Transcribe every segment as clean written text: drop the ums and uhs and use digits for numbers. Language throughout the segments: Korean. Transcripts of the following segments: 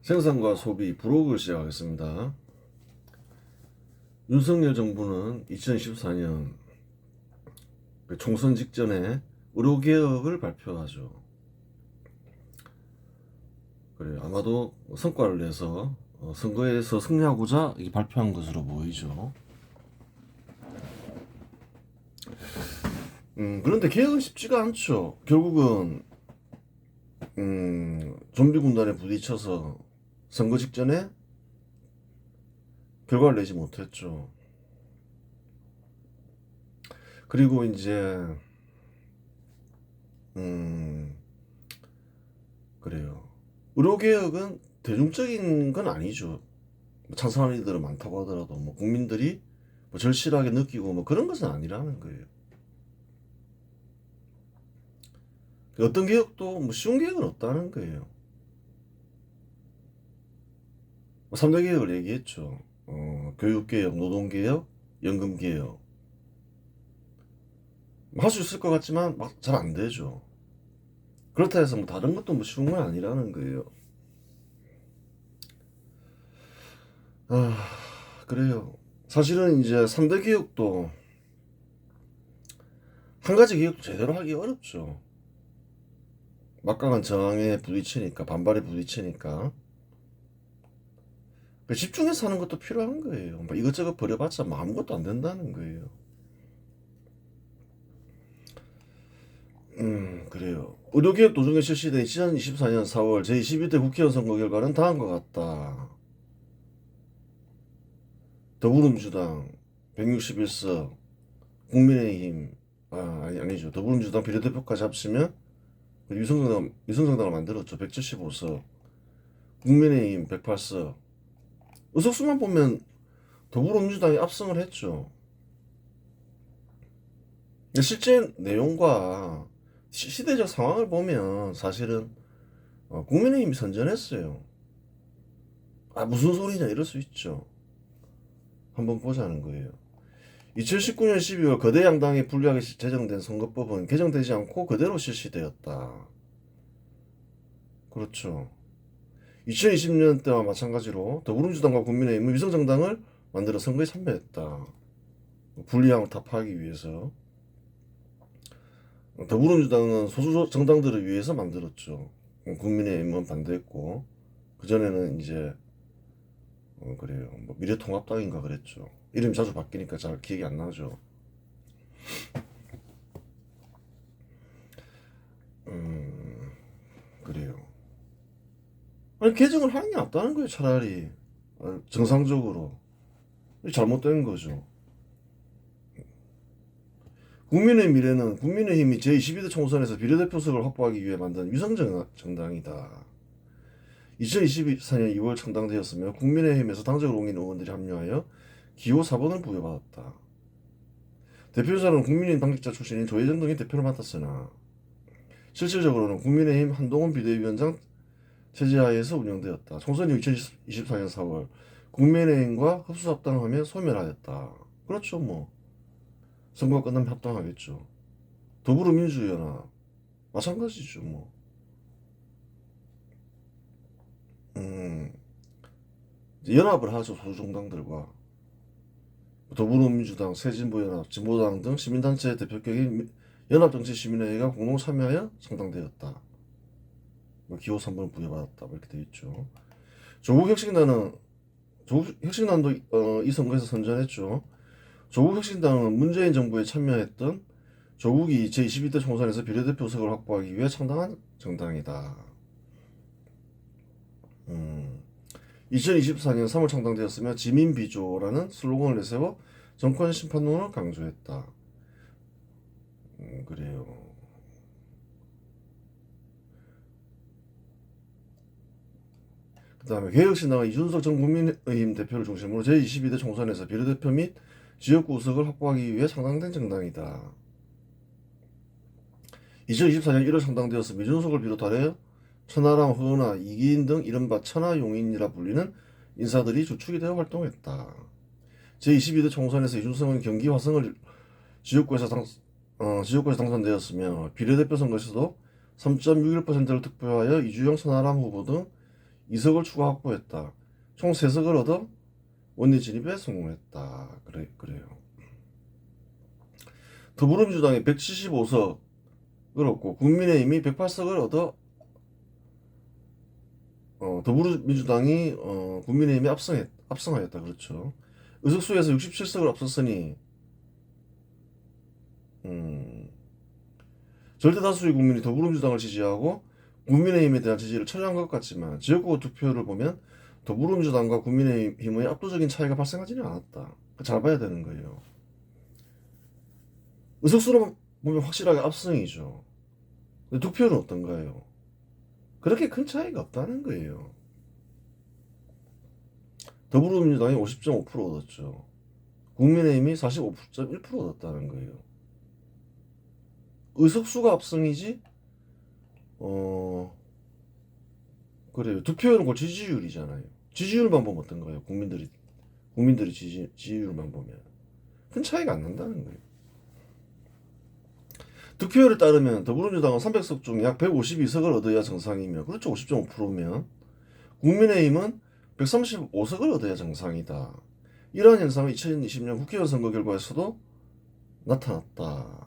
생산과 소비 브로그를 시작하겠습니다. 윤석열 정부는 2014년 총선 직전에 의료개혁을 발표하죠. 그래 아마도 성과를 내서 선거에서 승리하고자 발표한 것으로 보이죠. 그런데 개혁은 쉽지가 않죠. 결국은 좀비 군단에 부딪혀서 선거 직전에 결과를 내지 못했죠. 그리고 이제 그래요. 의료개혁은 대중적인 건 아니죠. 찬성하는 이들은 많다고 하더라도 국민들이 절실하게 느끼고 그런 것은 아니라는 거예요. 어떤 개혁도 쉬운 개혁은 없다는 거예요. 3대 개혁을 얘기했죠. 교육개혁, 노동개혁, 연금개혁. 할 수 있을 것 같지만 잘 안 되죠. 그렇다 해서 다른 것도 쉬운 건 아니라는 거예요. 그래요. 사실은 이제 3대 개혁도 한 가지 개혁도 제대로 하기 어렵죠. 막강한 저항에 부딪히니까, 반발에 부딪히니까. 집중해서 하는 것도 필요한 거예요. 이것저것 버려봤자 아무것도 안 된다는 거예요. 그래요. 의료개혁 도중에 실시된 2024년 4월 제22대 국회의원 선거 결과는 다음과 같다. 더불어민주당 161석, 국민의힘, 아니죠. 더불어민주당 비례대표까지 합치면 유성정당을 만들었죠. 175석, 국민의힘 108석. 의석수만 보면 더불어민주당이 압승을 했죠. 실제 내용과 시대적 상황을 보면 사실은 국민의힘이 선전했어요. 무슨 소리냐 이럴 수 있죠. 한번 보자는 거예요. 2019년 12월 거대 양당에 불리하게 제정된 선거법은 개정되지 않고 그대로 실시되었다. 그렇죠. 2020년 때와 마찬가지로 더불어민주당과 국민의힘은 위성정당을 만들어 선거에 참여했다. 불리함을 타파하기 위해서. 더불어민주당은 소수 정당들을 위해서 만들었죠. 국민의힘은 반대했고, 그전에는 이제 그래요. 미래통합당인가 그랬죠. 이름이 자주 바뀌니까 잘 기억이 안 나죠. 그래요. 아니, 개정을 하는 게 낫다는 거예요, 차라리. 정상적으로. 잘못된 거죠. 국민의 미래는 국민의힘이 제22대 총선에서 비례대표석을 확보하기 위해 만든 위성정당이다. 2024년 2월 창당되었으며 국민의힘에서 당적을 옮긴 의원들이 합류하여 기호 4번을 부여받았다. 대표자는 국민의힘 당직자 출신인 조혜정 등이 대표를 맡았으나 실질적으로는 국민의힘 한동훈 비대위원장 체제하에서 운영되었다. 총선 이후 2024년 4월 국민의힘과 흡수합당하며 소멸하였다. 그렇죠. 선거가 끝나면 합당하겠죠. 더불어민주연합 마찬가지죠. 연합을 하죠. 소수정당들과 더불어민주당, 새진보연합, 진보당 등 시민단체 대표격인 연합정치시민회의가 공동 참여하여 창당되었다. 기호 3번을 부여받았다. 이렇게 되어 있죠. 조국혁신단도 이 선거에서 선전했죠. 조국혁신당은 문재인 정부에 참여했던 조국이 제22대 총선에서 비례대표석을 확보하기 위해 창당한 정당이다. 2024년 3월 창당되었으며 지민비조라는 슬로건을 내세워 정권 심판론을 강조했다. 그래요. 그 다음에 개혁신당은 이준석 전 국민의힘 대표를 중심으로 제22대 총선에서 비례대표 및 지역구 의석을 확보하기 위해 창당된 정당이다. 2024년 1월 창당되었으며 이준석을 비롯하여 천하람, 허은하, 이기인 등 이른바 천하용인이라 불리는 인사들이 주축이 되어 활동했다. 제22대 총선에서 이준석은 경기 화성을 지역구에서 당선되었으며 비례대표 선거에서도 3.61%를 득표하여 이주영, 천하람 후보 등 2석을 추가 확보했다. 총 3석을 얻어 원내 진입에 성공했다. 그래요. 더불어민주당이 175석을 얻고 국민의힘이 108석을 얻어 더불어민주당이 국민의힘에 압승하였다. 그렇죠. 의석수에서 67석을 앞섰으니 절대다수의 국민이 더불어민주당을 지지하고 국민의힘에 대한 지지를 철회한 것 같지만 지역구 투표를 보면 더불어민주당과 국민의힘의 압도적인 차이가 발생하지는 않았다. 잘 봐야 되는 거예요. 의석수로 보면 확실하게 압승이죠. 근데 득표는 어떤가요? 그렇게 큰 차이가 없다는 거예요. 더불어민주당이 50.5% 얻었죠. 국민의힘이 45.1% 얻었다는 거예요. 의석수가 압승이지, 그래요. 득표율은 그 지지율이잖아요. 지지율만 보면 어떤가요? 국민들이 지지율만 보면. 큰 차이가 안 난다는 거예요. 득표율에 따르면 더불어민주당은 300석 중 약 152석을 얻어야 정상이며, 그렇죠. 50.5%면. 국민의힘은 135석을 얻어야 정상이다. 이러한 현상은 2020년 국회의원 선거 결과에서도 나타났다.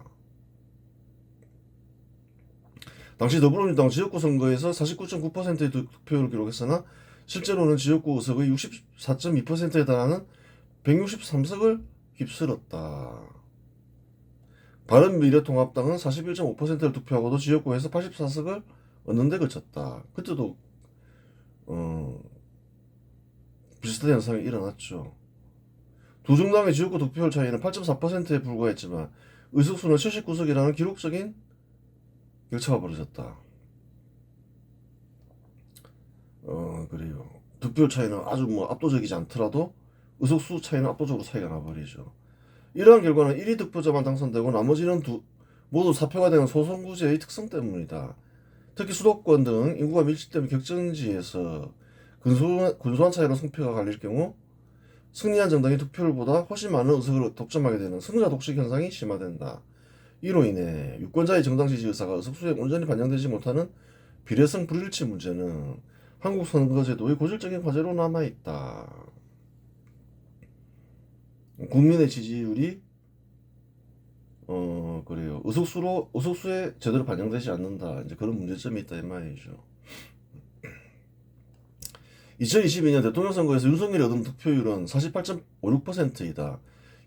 당시 더불어민주당 지역구 선거에서 49.9%의 득표율을 기록했으나 실제로는 지역구 의석의 64.2%에 달하는 163석을 휩쓸었다. 바른미래통합당은 41.5%를 득표하고도 지역구에서 84석을 얻는 데 그쳤다. 그때도 비슷한 현상이 일어났죠. 두 정당의 지역구 득표율 차이는 8.4%에 불과했지만 의석수는 79석이라는 기록적인 격차가 벌어졌다. 그래요. 득표율 차이는 아주 압도적이지 않더라도 의석수 차이는 압도적으로 차이가 나버리죠. 이러한 결과는 1위 득표자만 당선되고 나머지는 모두 사표가 되는 소선구제의 특성 때문이다. 특히 수도권 등 인구가 밀집되는 격전지에서 근소한 차이로 승패가 갈릴 경우 승리한 정당이 득표율보다 훨씬 많은 의석을 독점하게 되는 승자 독식 현상이 심화된다. 이로 인해 유권자의 정당 지지 의사가 의석수에 온전히 반영되지 못하는 비례성 불일치 문제는 한국 선거제도의 고질적인 과제로 남아있다. 국민의 지지율이 그래요. 의석수에 제대로 반영되지 않는다. 이제 그런 문제점이 있다 이 말이죠. 2022년 대통령 선거에서 윤석열이 얻은 득표율은 48.56%이다.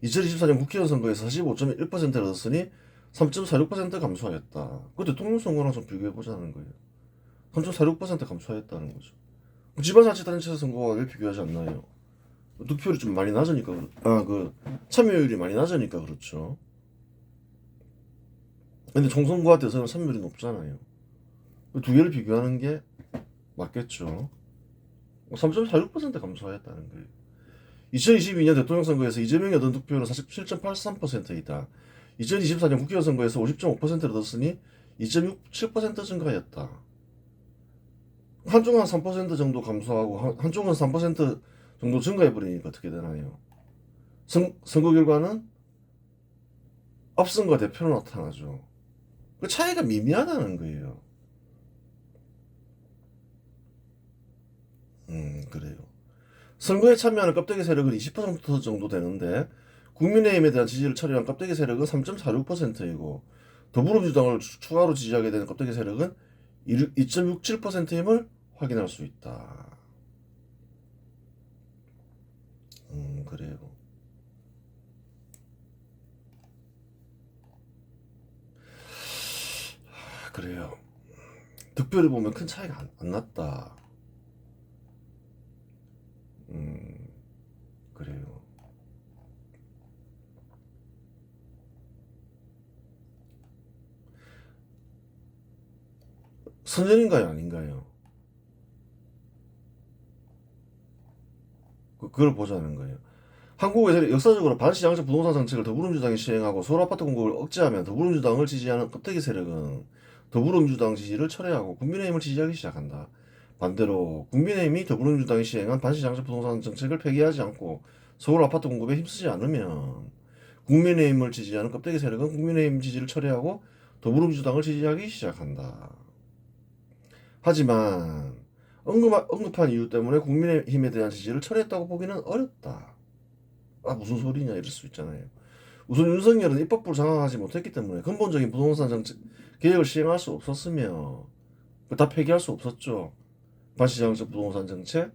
2024년 국회의원 선거에서 45.1%를 얻었으니 3.46% 감소하였다. 그 대통령 선거랑 좀 비교해 보자는 거예요. 3.46% 감소하였다는 거죠. 지방자치단체 선거와 왜 비교하지 않나요? 득표율이 좀 많이 낮으니까 참여율이 많이 낮으니까 그렇죠. 근데 총선과 대선은 참여율이 높잖아요. 두 개를 비교하는 게 맞겠죠. 3.46% 감소하였다는 거예요. 2022년 대통령 선거에서 이재명이 얻은 득표율은 47.83%이다. 2024년 국회의원 선거에서 50.5%를 얻었으니 2.67% 증가하였다. 한쪽은 한 3% 정도 감소하고 한쪽은 3% 정도 증가해버리니까 어떻게 되나요? 선거 결과는 압승과 대표로 나타나죠. 그 차이가 미미하다는 거예요. 그래요. 선거에 참여하는 껍데기 세력은 20% 정도 되는데 국민의힘에 대한 지지를 철회한 껍데기 세력은 3.46%이고 더불어민주당을 추가로 지지하게 되는 껍데기 세력은 2.67%임을 확인할 수 있다. 그래요. 그래요. 득표를 보면 큰 차이가 안 났다. 그래요. 선전인가요, 아닌가요? 그걸 보자는 거예요. 한국에서 역사적으로 반시장적 부동산 정책을 더불어민주당이 시행하고 서울 아파트 공급을 억제하면 더불어민주당을 지지하는 껍데기 세력은 더불어민주당 지지를 철회하고 국민의힘을 지지하기 시작한다. 반대로 국민의힘이 더불어민주당이 시행한 반시장적 부동산 정책을 폐기하지 않고 서울 아파트 공급에 힘쓰지 않으면 국민의힘을 지지하는 껍데기 세력은 국민의힘 지지를 철회하고 더불어민주당을 지지하기 시작한다. 하지만 언급한 이유 때문에 국민의힘에 대한 지지를 철회했다고 보기는 어렵다. 아, 무슨 소리냐 이럴 수 있잖아요. 우선 윤석열은 입법부를 장악하지 못했기 때문에 근본적인 부동산 정책 개혁을 시행할 수 없었으며 다 폐기할 수 없었죠. 반시장적 부동산 정책,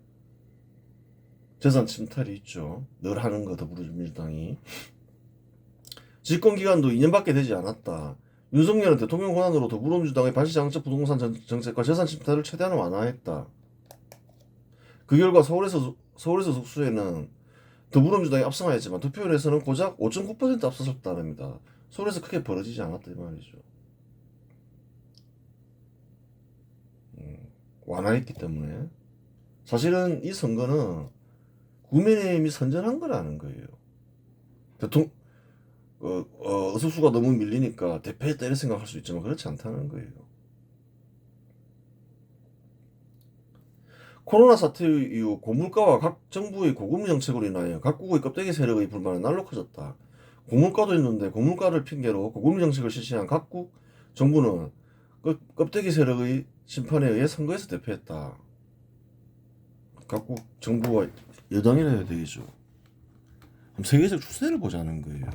재산 침탈이 있죠. 늘 하는 거 더불어민주당이. 집권 기간도 2년밖에 되지 않았다. 윤석열은 대통령 권한으로 더불어민주당의 반시장적 부동산 정책과 재산 침탈을 최대한 완화했다. 그 결과 서울에서 속수에는 더불어민주당이 압승하였지만 득표율에서는 고작 5.9% 앞섰다랍니다. 서울에서 크게 벌어지지 않았다 이 말이죠. 완화했기 때문에 사실은 이 선거는 국민의힘이 선전한 거라는 거예요. 대통령 의석수가 너무 밀리니까 대패했다 이렇게 생각할 수 있지만 그렇지 않다는 거예요. 코로나 사태 이후 고물가와 각 정부의 고금리 정책으로 인하여 각국의 껍데기 세력의 불만은 날로 커졌다. 고물가도 있는데 고물가를 핑계로 고금리 정책을 실시한 각국 정부는 껍데기 세력의 심판에 의해 선거에서 대패했다. 각국 정부가 여당이라 해야 되겠죠. 그럼 세계적 추세를 보자는 거예요.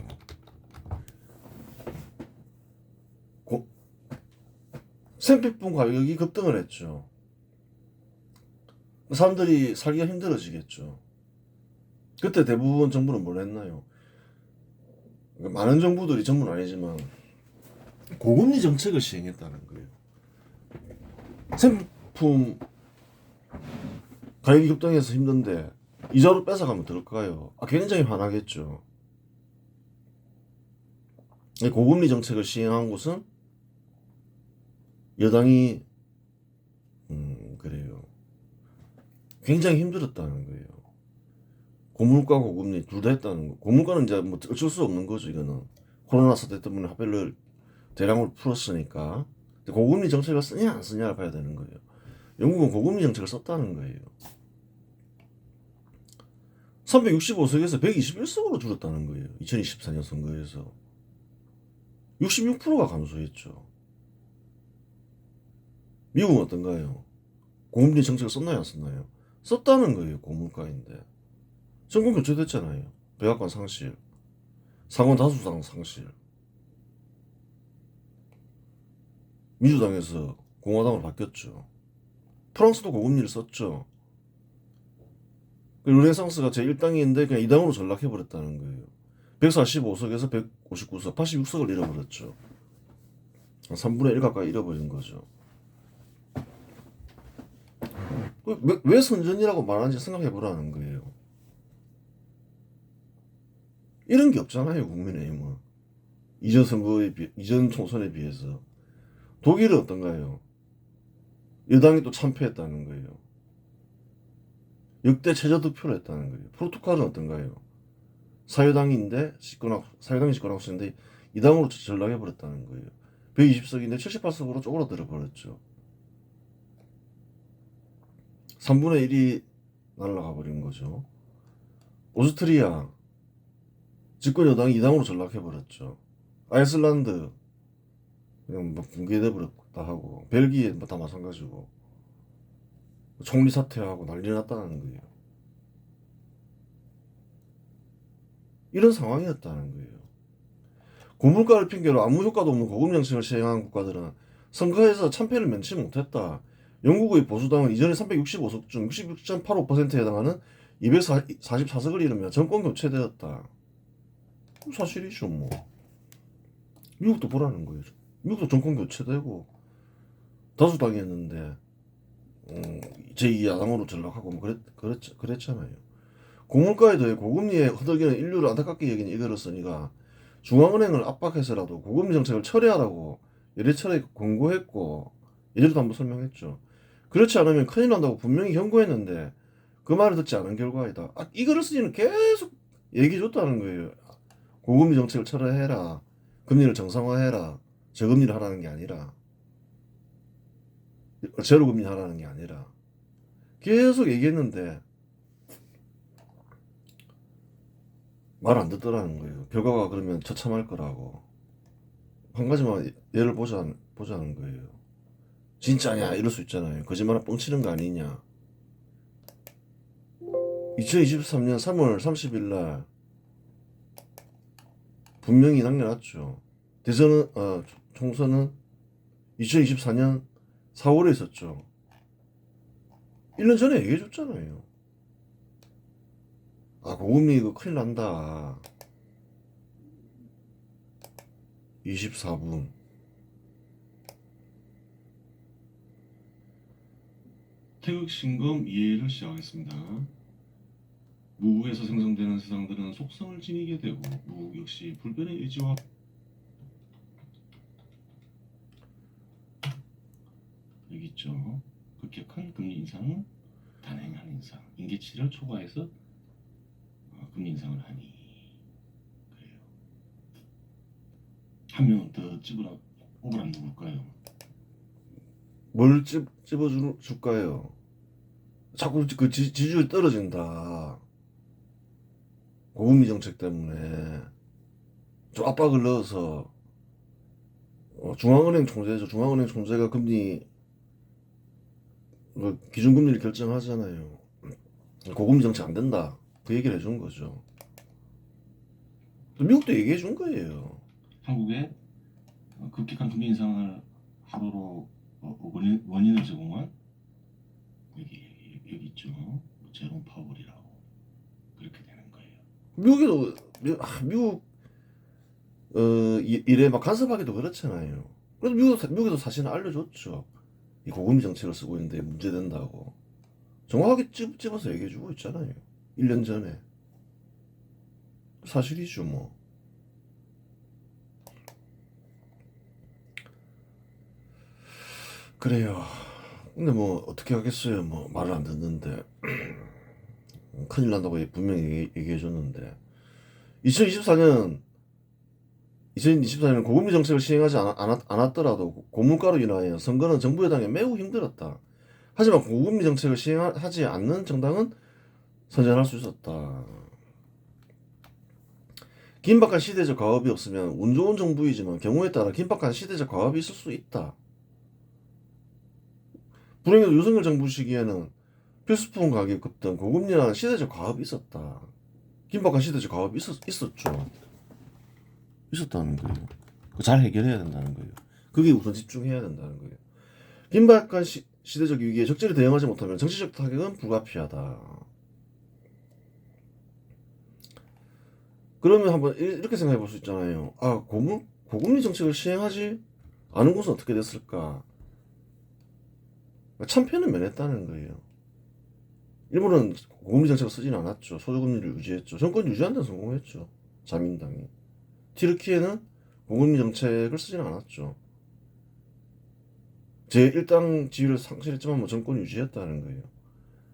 생필품 가격이 급등을 했죠. 사람들이 살기가 힘들어지겠죠. 그때 대부분 정부는 뭘 했나요? 많은 정부들이 전부는 아니지만 고금리 정책을 시행했다는 거예요. 생필품 가격이 급등해서 힘든데 이자로 뺏어가면 될까요? 굉장히 화나겠죠. 고금리 정책을 시행한 곳은 여당이 그래요. 굉장히 힘들었다는 거예요. 고물가 고금리 둘 다 했다는 거. 고물가는 이제 뭐 어쩔 수 없는 거죠. 이거는 코로나 사태 때문에 화폐를 대량으로 풀었으니까. 고금리 정책을 쓰냐 안 쓰냐를 봐야 되는 거예요. 영국은 고금리 정책을 썼다는 거예요. 365석에서 121석으로 줄었다는 거예요. 2024년 선거에서 66%가 감소했죠. 미국은 어떤가요? 고금리 정책을 썼나요 안 썼나요? 썼다는 거예요. 고물가인데 정권 교체됐잖아요. 백악관 상실, 상원 다수당 상실, 민주당에서 공화당으로 바뀌었죠. 프랑스도 고금리를 썼죠. 르네상스가 제1당인데 그냥 2당으로 전락해버렸다는 거예요. 145석에서 159석, 86석을 잃어버렸죠. 3분의 1 가까이 잃어버린 거죠. 왜 선전이라고 말하는지 생각해보라는 거예요. 이런 게 없잖아요, 국민의힘은. 이전 총선에 비해서. 독일은 어떤가요? 여당이 또 참패했다는 거예요. 역대 최저 득표를 했다는 거예요. 포르투갈은 어떤가요? 사회당이 집권하고 있는데 2당으로 전락해버렸다는 거예요. 120석인데 78석으로 쪼그라들어 버렸죠. 3분의 1이 날아가 버린 거죠. 오스트리아 집권 여당이 2당으로 전락해버렸죠. 아이슬란드 그냥 뭐 붕괴돼 버렸다 하고 벨기에 뭐 다 마찬가지고 총리 사퇴하고 난리 났다는 거예요. 이런 상황이었다는 거예요. 고물가를 핑계로 아무 효과도 없는 고금 정책을 시행한 국가들은 선거에서 참패를 면치 못했다. 영국의 보수당은 이전에 365석 중 66.85%에 해당하는 244석을 잃으며 정권 교체되었다. 사실이죠 뭐. 미국도 보라는 거예요. 미국도 정권 교체되고 다수당이었는데 제2야당으로 전락하고 뭐 그랬잖아요. 고물가에 더해 고금리에 허덕이는 인류를 안타깝게 여기는 이거로서니가 중앙은행을 압박해서라도 고금리 정책을 철회하라고 여래차례 권고했고 예전에도 한번 설명했죠. 그렇지 않으면 큰일 난다고 분명히 경고했는데 그 말을 듣지 않은 결과이다. 이거로서는 계속 얘기해줬다는 거예요. 고금리 정책을 철회해라. 금리를 정상화해라. 저금리를 하라는 게 아니라 제로금리 하라는 게 아니라 계속 얘기했는데 말 안 듣더라는 거예요. 결과가 그러면 처참할 거라고. 한 가지만 예를 보자는 거예요. 진짜냐 이럴 수 있잖아요. 거짓말 뻥치는 거 아니냐. 2023년 3월 30일 날 분명히 남겨놨죠. 대선은 총선은 2024년 4월에 있었죠. 1년 전에 얘기해줬잖아요. 고금리 이거 큰일 난다. 24분. 태극신검 이해를 시작하겠습니다. 무국에서 생성되는 세상들은 속성을 지니게 되고 무국 역시 불변의 의지와 여기 있죠. 급격한 금리 인상, 단행한 인상, 임기치를 초과해서 금리 인상을 하니 그래요. 한 명은 더 뽑으라 누굴까요? 뭘 집어줄까요? 자꾸 그 지지율이 떨어진다. 고금리 정책 때문에 좀 압박을 넣어서 중앙은행 총재죠. 중앙은행 총재가 금리 기준금리를 결정하잖아요. 고금리 정책 안 된다. 그 얘기를 해준 거죠. 또 미국도 얘기해 준 거예요. 한국의 급격한 금리 인상을 하루로 원인을 제공한 여기 있죠. 제롬 파월이라고 그렇게 되는 거예요. 미국 이래 막 간섭하기도 그렇잖아요. 그래도 미국에도 사실은 알려줬죠. 이 고금리 정책을 쓰고 있는데 문제된다고 정확하게 집어서 얘기해주고 있잖아요. 1년 전에. 사실이죠 뭐. 그래요. 근데 뭐 어떻게 하겠어요. 뭐 말을 안 듣는데 큰일 난다고 분명히 얘기해줬는데 2024년 고금리 정책을 시행하지 않았더라도 고물가로 인하여 선거는 정부 여당에 매우 힘들었다. 하지만 고금리 정책을 시행하지 않는 정당은 선전할 수 있었다. 긴박한 시대적 과업이 없으면 운 좋은 정부이지만 경우에 따라 긴박한 시대적 과업이 있을 수 있다. 불행히도 윤석열 정부 시기에는 필수품 가격 급등, 고금리라는 시대적 과업이 있었다. 긴박한 시대적 과업이 있었죠. 있었다는 거예요. 잘 해결해야 된다는 거예요. 그게 우선 집중해야 된다는 거예요. 긴박한 시대적 위기에 적절히 대응하지 못하면 정치적 타격은 불가피하다. 그러면 한번 이렇게 생각해 볼 수 있잖아요. 고금리 정책을 시행하지 않은 곳은 어떻게 됐을까? 참패는 면했다는 거예요. 일본은 고금리 정책을 쓰진 않았죠. 소저금리를 유지했죠. 정권 유지하는 데 성공했죠. 자민당이. 튀르키예는 고금리 정책을 쓰진 않았죠. 제1당 지위를 상실했지만 뭐 정권 유지했다는 거예요.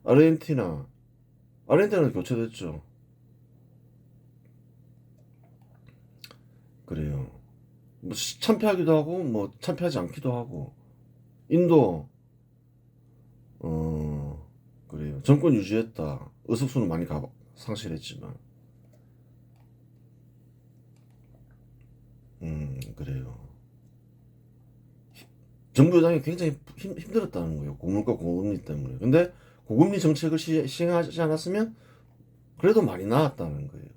아르헨티나는 교체됐죠. 그래요. 뭐 참패하기도 하고 뭐 참패하지 않기도 하고. 인도 그래요. 정권 유지했다. 의석수는 많이 상실했지만. 그래요. 정부 여당이 굉장히 힘들었다는 거예요. 고물가 고금리 때문에. 근데 고금리 정책을 시행하지 않았으면 그래도 많이 나았다는 거예요.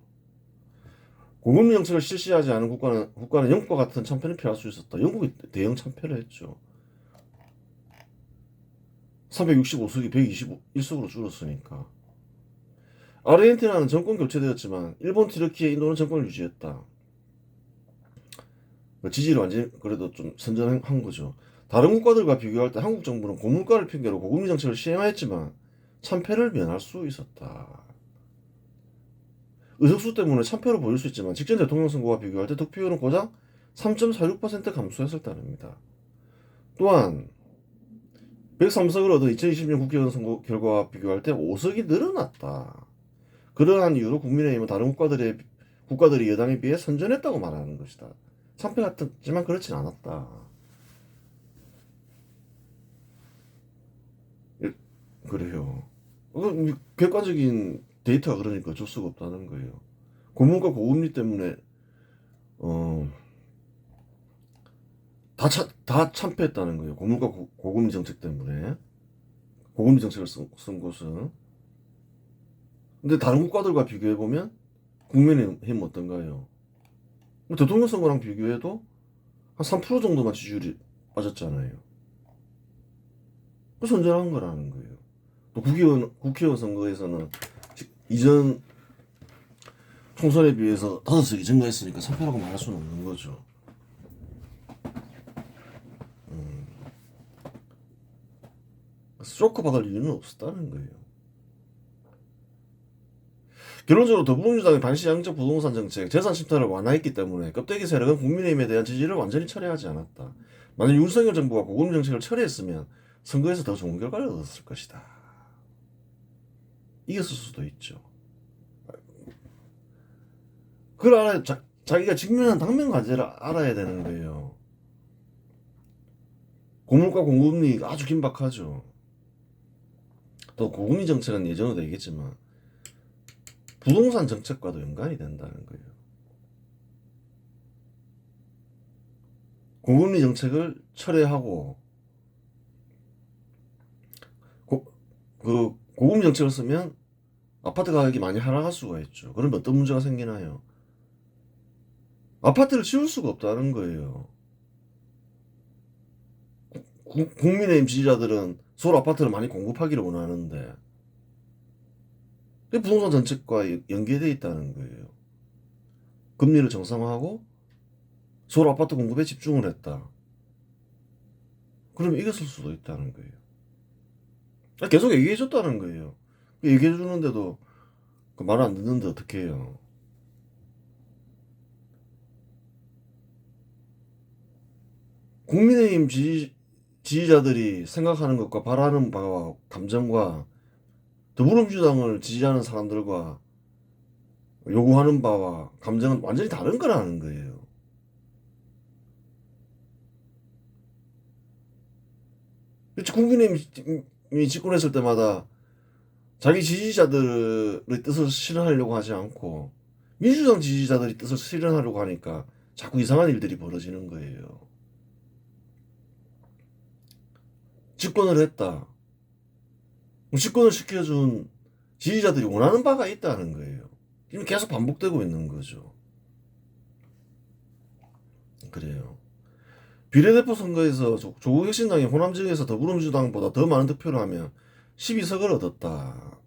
고금리 정책을 실시하지 않은 국가는 영국과 같은 참패를 피할 수 있었다. 영국이 대형 참패를 했죠. 365석이 121석으로 줄었으니까. 아르헨티나는 정권 교체되었지만 일본, 튀르키예, 인도는 정권을 유지했다. 지지를 완전히 그래도 좀 선전한 거죠. 다른 국가들과 비교할 때 한국 정부는 고물가를 핑계로 고금리 정책을 시행하였지만 참패를 면할 수 있었다. 의석수 때문에 참패로 보일 수 있지만 직전 대통령 선거와 비교할 때 득표율은 고작 3.46% 감소했을 따릅니다. 또한 103석을 얻은 2020년 국회의원 선거 결과와 비교할 때 5석이 늘어났다. 그러한 이유로 국민의힘은 다른 국가들이 여당에 비해 선전했다고 말하는 것이다. 참패 같지만 그렇진 않았다. 그래요. 객관적인 데이터가 그러니까 줄 수가 없다는 거예요. 고물가 고금리 때문에 다 참패했다는 거예요. 고물가 고금리 정책 때문에. 고금리 정책을 쓴 곳은. 근데 다른 국가들과 비교해보면 국민의힘 어떤가요? 대통령 선거랑 비교해도 한 3% 정도만 지지율이 빠졌잖아요. 그래서 선전한 거라는 거예요. 또 국회의원 선거에서는 이전 총선에 비해서 5석 증가했으니까 3패라고 말할 수는 없는 거죠. 쇼크 받을 이유는 없었다는 거예요. 결론적으로 더불어민주당의 반시장적 부동산 정책, 재산 침탈을 완화했기 때문에 껍데기 세력은 국민의힘에 대한 지지를 완전히 철회하지 않았다. 만약 윤석열 정부가 고금리 정책을 철회했으면 선거에서 더 좋은 결과를 얻었을 것이다. 이겼을 수도 있죠. 그걸 알아야, 자기가 직면한 당면 과제를 알아야 되는 거예요. 고물가 공급리가 아주 긴박하죠. 또 고금리 정책은 예전에도 얘기했지만 부동산 정책과도 연관이 된다는 거예요. 고금리 정책을 철회하고 고금리 정책을 쓰면 아파트 가격이 많이 하락할 수가 있죠. 그러면 어떤 문제가 생기나요? 아파트를 지을 수가 없다는 거예요. 국민의힘 지지자들은 서울 아파트를 많이 공급하기를 원하는데 부동산 정책과 연계되어 있다는 거예요. 금리를 정상화하고 서울 아파트 공급에 집중을 했다. 그러면 이겼을 수도 있다는 거예요. 계속 얘기해줬다는 거예요. 얘기해주는데도 말을 안 듣는데 어떻게 해요? 국민의힘 지지자들이 생각하는 것과 바라는 바와 감정과 더불어민주당을 지지하는 사람들과 요구하는 바와 감정은 완전히 다른 거라는 거예요. 국민의힘이 집권했을 때마다 자기 지지자들의 뜻을 실현하려고 하지 않고 민주당 지지자들이 뜻을 실현하려고 하니까 자꾸 이상한 일들이 벌어지는 거예요. 집권을 했다. 집권을 시켜준 지지자들이 원하는 바가 있다는 거예요. 지금 계속 반복되고 있는 거죠. 그래요. 비례대표 선거에서 조국 혁신당이 호남 지역에서 더불어민주당보다 더 많은 득표를 하며 12석을 얻었다.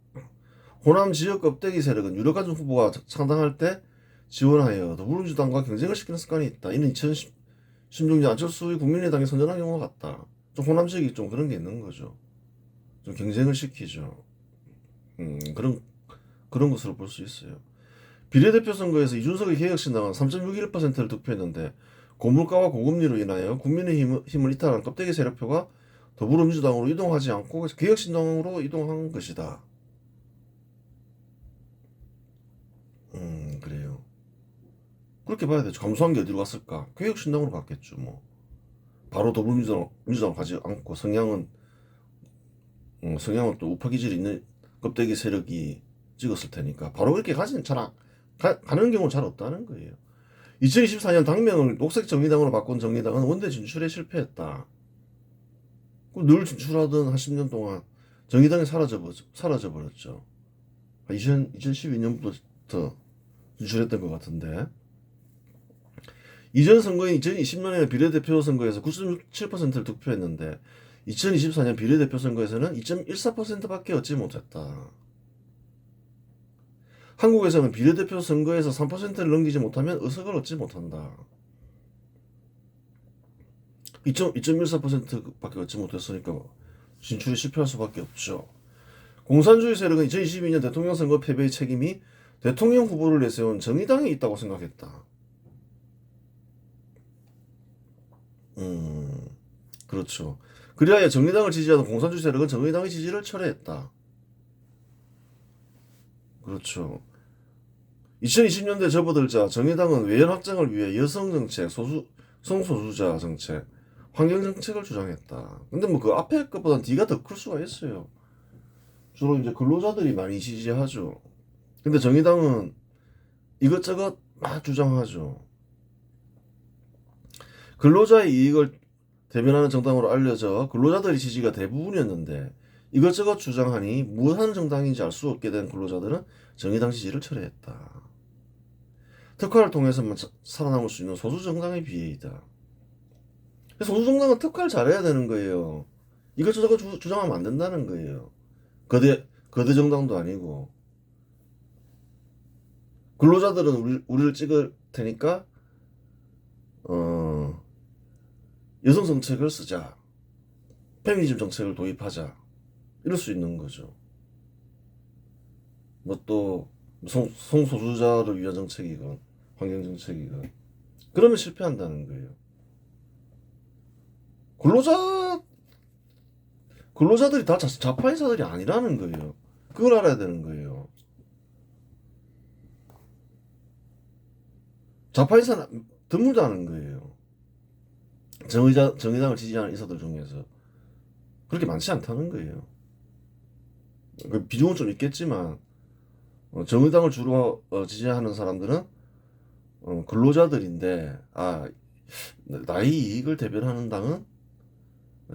호남 지역 껍데기 세력은 유력한 후보가 상당할 때 지원하여 더불어민주당과 경쟁을 시키는 습관이 있다. 이는 2016년 안철수의 국민의당이 선전한 경우가 같다. 좀 호남 지역이 좀 그런 게 있는 거죠. 좀 경쟁을 시키죠. 그런 것으로 볼 수 있어요. 비례대표 선거에서 이준석의 개혁신당은 3.61%를 득표했는데 고물가와 고금리로 인하여 국민의힘을 이탈한 껍데기 세력표가 더불어민주당으로 이동하지 않고 개혁신당으로 이동한 것이다. 그래요. 그렇게 봐야 되죠. 감소한 게 어디로 갔을까? 개혁신당으로 갔겠죠. 뭐 바로 더불어민주당 가지 않고 성향은 또 우파 기질이 있는 껍데기 세력이 찍었을 테니까 바로 그렇게 가는 경우는 잘 없다는 거예요. 2024년 당명을 녹색 정의당으로 바꾼 정의당은 원내 진출에 실패했다. 늘 진출하던 한 10년 동안 정의당이 사라져버렸죠. 2012년부터 진출했던 것 같은데 이전 선거인 2020년에 비례대표 선거에서 9.67%를 득표했는데 2024년 비례대표 선거에서는 2.14%밖에 얻지 못했다. 한국에서는 비례대표 선거에서 3%를 넘기지 못하면 의석을 얻지 못한다. 2.14%밖에 얻지 못했으니까 진출에 실패할 수밖에 없죠. 공산주의 세력은 2022년 대통령 선거 패배의 책임이 대통령 후보를 내세운 정의당에 있다고 생각했다. 그렇죠. 그리하여 정의당을 지지하던 공산주의 세력은 정의당의 지지를 철회했다. 그렇죠. 2020년대 접어들자 정의당은 외연 확장을 위해 여성 정책, 성소수자 정책, 환경 정책을 주장했다. 근데 뭐 그 앞에 것보단 뒤가 더 클 수가 있어요. 주로 이제 근로자들이 많이 지지하죠. 근데 정의당은 이것저것 막 주장하죠. 근로자의 이익을 대변하는 정당으로 알려져 근로자들의 지지가 대부분이었는데 이것저것 주장하니 무엇 하는 정당인지 알 수 없게 된 근로자들은 정의당 지지를 철회했다. 특화를 통해서만 살아남을 수 있는 소수 정당의 비애이다. 소수 정당은 특화를 잘해야 되는 거예요. 이것저것 주장하면 안 된다는 거예요. 거대 정당도 아니고. 근로자들은 우리를 찍을 테니까 여성 정책을 쓰자. 페미니즘 정책을 도입하자. 이럴 수 있는 거죠. 뭐 또 성소수자를 위한 정책이건 환경 정책이건 그러면 실패한다는 거예요. 근로자들이 다 좌파 인사들이 아니라는 거예요. 그걸 알아야 되는 거예요. 좌파 인사는 드물다는 거예요. 정의당을 지지하는 인사들 중에서 그렇게 많지 않다는 거예요. 그 비중은 좀 있겠지만 정의당을 주로 지지하는 사람들은 근로자들인데 나의 이익을 대변하는 당은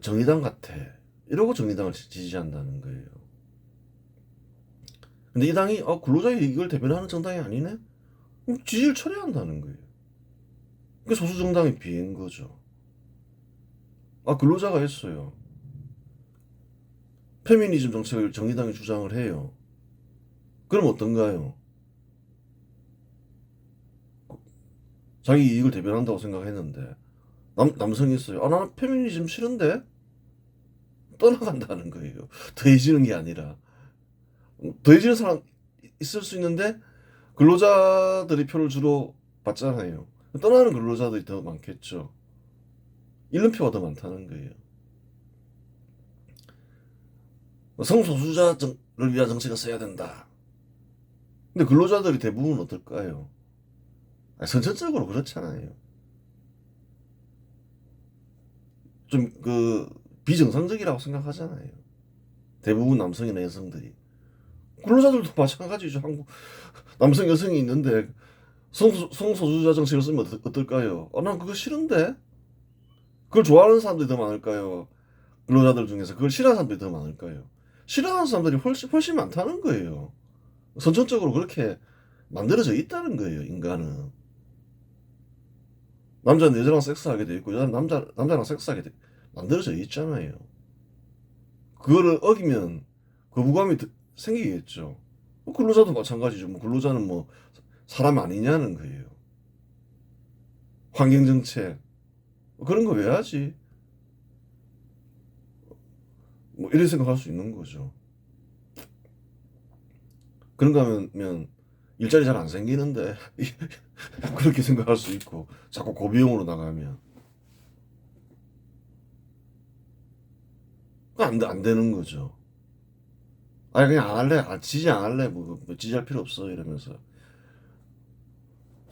정의당 같아 이러고 정의당을 지지한다는 거예요. 근데 이 당이 근로자의 이익을 대변하는 정당이 아니네? 그럼 지지를 철회한다는 거예요. 그게 소수 정당의 비인 거죠. 근로자가 했어요. 페미니즘 정책을 정의당이 주장을 해요. 그럼 어떤가요? 자기 이익을 대변한다고 생각했는데 남성이 있어요. 나는 페미니즘 싫은데? 떠나간다는 거예요. 더해지는 게 아니라. 더해지는 사람 있을 수 있는데 근로자들이 표를 주로 받잖아요. 떠나는 근로자들이 더 많겠죠. 잃는 표가 더 많다는 거예요. 성소수자를 위한 정책을 써야 된다. 근데 근로자들이 대부분 어떨까요? 선천적으로 그렇잖아요. 좀 비정상적이라고 생각하잖아요. 대부분 남성이나 여성들이. 근로자들도 마찬가지죠. 한국 남성 여성이 있는데 성소수자 정책을 쓰면 어떨까요? 난 그거 싫은데. 그걸 좋아하는 사람들이 더 많을까요? 근로자들 중에서 그걸 싫어하는 사람들이 더 많을까요? 싫어하는 사람들이 훨씬 많다는 거예요. 선천적으로 그렇게 만들어져 있다는 거예요, 인간은. 남자는 여자랑 섹스하게 돼 있고 여자는 남자랑 섹스하게 만들어져 있잖아요. 그거를 어기면 거부감이 생기겠죠. 근로자도 마찬가지죠. 근로자는 사람 아니냐는 거예요. 환경정책 그런 거 왜 하지? 이렇게 생각할 수 있는 거죠. 그런가 하면 일자리 잘 안 생기는데 그렇게 생각할 수 있고 자꾸 고비용으로 나가면 안 되는 거죠. 그냥 안 할래. 지지 안 할래. 지지할 필요 없어. 이러면서.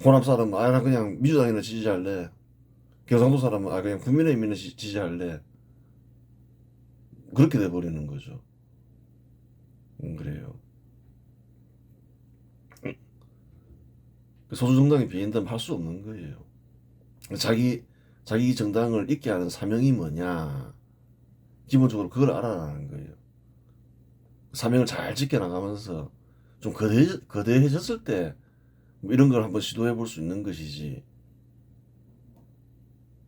호남 사람은, 나 그냥 민주당이나 지지할래. 경상도 사람은, 그냥 국민의힘이나 지지할래. 그렇게 돼버리는 거죠. 그래요. 소수정당이 비인다면 할 수 없는 거예요. 자기 정당을 있게 하는 사명이 뭐냐. 기본적으로 그걸 알아라는 거예요. 사명을 잘 지켜나가면서 좀 거대해졌을 때 이런 걸 한번 시도해 볼 수 있는 것이지.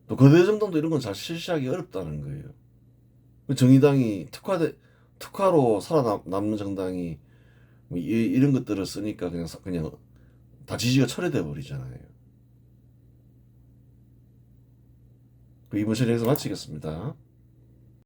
또 거대 정당도 이런 건 잘 실시하기 어렵다는 거예요. 정의당이 특화로 살아남는 정당이 이런 것들을 쓰니까 그냥 다 지지가 철회돼 버리잖아요. 이번 시간에서 마치겠습니다.